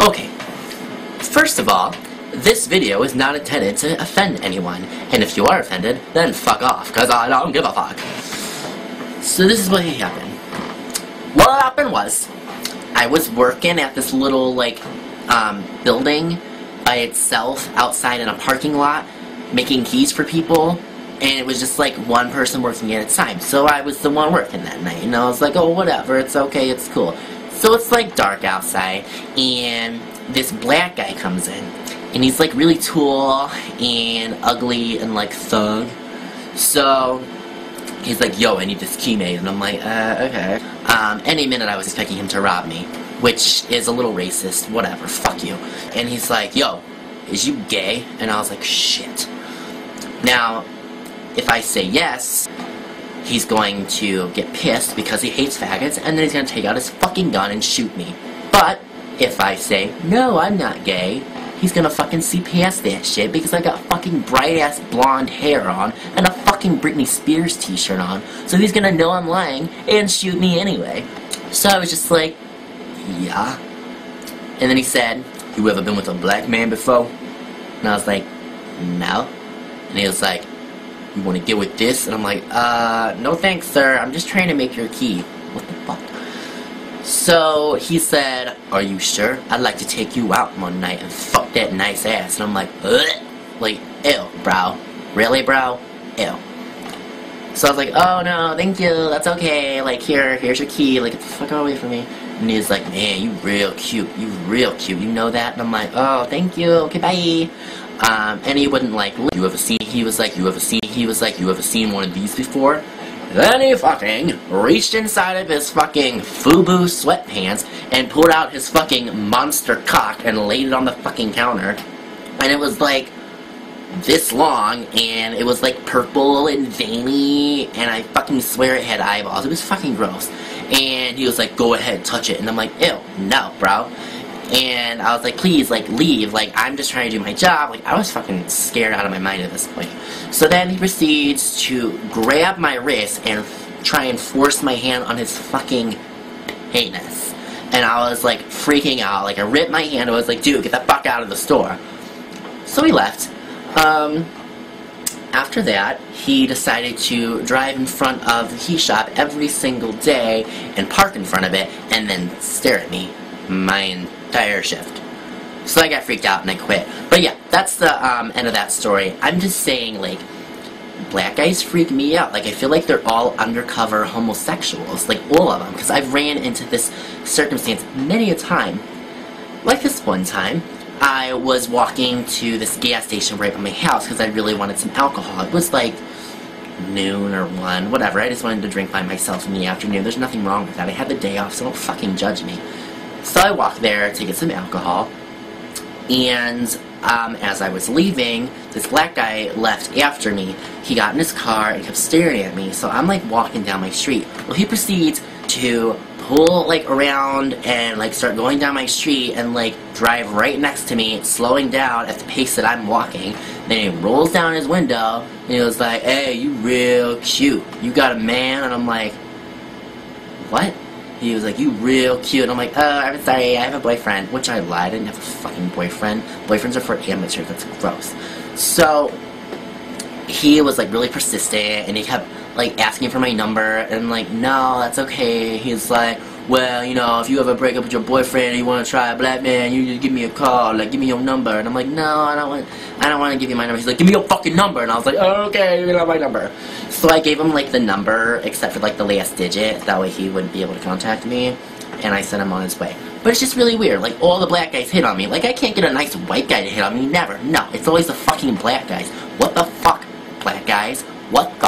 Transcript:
Okay, first of all, this video is not intended to offend anyone, and if you are offended, then fuck off, because I don't give a fuck. So this is what happened. What happened was, I was working at this little, like, building by itself outside in a parking lot, making keys for people, and it was just, like, one person working at a time. So I was the one working that night, and I was like, oh, whatever, it's okay, it's cool. So it's, like, dark outside, and this black guy comes in. And he's, like, really tall and ugly and, like, thug. So, he's like, yo, I need this key made. And I'm like, okay. Any minute I was expecting him to rob me. Which is a little racist. Whatever. Fuck you. And he's like, yo, is you gay? And I was like, shit. Now, if I say yes, he's going to get pissed because he hates faggots. And then he's going to take out his fucking gun and shoot me. But, if I say, no, I'm not gay, he's gonna fucking see past that shit because I got fucking bright-ass blonde hair on and a fucking Britney Spears t-shirt on. So he's gonna know I'm lying and shoot me anyway. So I was just like, yeah. And then he said, you ever been with a black man before? And I was like, no. And he was like, you wanna get with this? And I'm like, no thanks, sir. I'm just trying to make your key. What the fuck? So, he said, are you sure? I'd like to take you out one night and fuck that nice ass. And I'm like, ugh. Like, ew, bro. Really, bro? Ew. So I was like, oh no, thank you, that's okay. Like, here's your key. Like, get the fuck away from me. And he's like, man, you real cute. You real cute. You know that? And I'm like, oh, thank you. Okay, bye. And he wouldn't like, you ever seen one of these before? Then he fucking reached inside of his fucking FUBU sweatpants and pulled out his fucking monster cock and laid it on the fucking counter. And it was like this long, and it was like purple and veiny, and I fucking swear it had eyeballs. It was fucking gross. And he was like, go ahead, touch it. And I'm like, ew, no, bro. And I was like, please, like, leave. Like, I'm just trying to do my job. Like, I was fucking scared out of my mind at this point. So then he proceeds to grab my wrist and try and force my hand on his fucking penis. And I was, like, freaking out. Like, I ripped my hand. I was like, dude, get the fuck out of the store. So he left. After that, he decided to drive in front of the key shop every single day and park in front of it and then stare at me my entire shift. So I got freaked out and I quit. But yeah, that's the end of that story. I'm just saying, like, black guys freak me out. Like, I feel like they're all undercover homosexuals. Like, all of them. Because I've ran into this circumstance many a time. Like this one time, I was walking to this gas station right by my house because I really wanted some alcohol. It was like noon or 1, whatever. I just wanted to drink by myself in the afternoon. There's nothing wrong with that. I had the day off, so don't fucking judge me. So I walked there to get some alcohol, and as I was leaving, this black guy left after me. He got in his car and kept staring at me, so I'm like walking down my street. Well, he proceeds to pull like around and like start going down my street and like drive right next to me, slowing down at the pace that I'm walking. Then he rolls down his window and he was like, hey, you real cute. You got a man? And I'm like, what? He was like, you real cute. And I'm like, I'm sorry, I have a boyfriend. Which I lied, I didn't have a fucking boyfriend. Boyfriends are for amateurs, that's gross. So, he was like really persistent, and he kept like asking for my number, and I'm like, no, that's okay. He's like, well, you know, if you ever break up with your boyfriend and you want to try a black man, you just give me a call, like, give me your number. And I'm like, no, I don't want to give you my number. He's like, give me your fucking number. And I was like, oh, okay, you got my number. So I gave him, like, the number, except for, like, the last digit. That way he wouldn't be able to contact me. And I sent him on his way. But it's just really weird. Like, all the black guys hit on me. Like, I can't get a nice white guy to hit on me. Never. No, it's always the fucking black guys. What the fuck, black guys? What the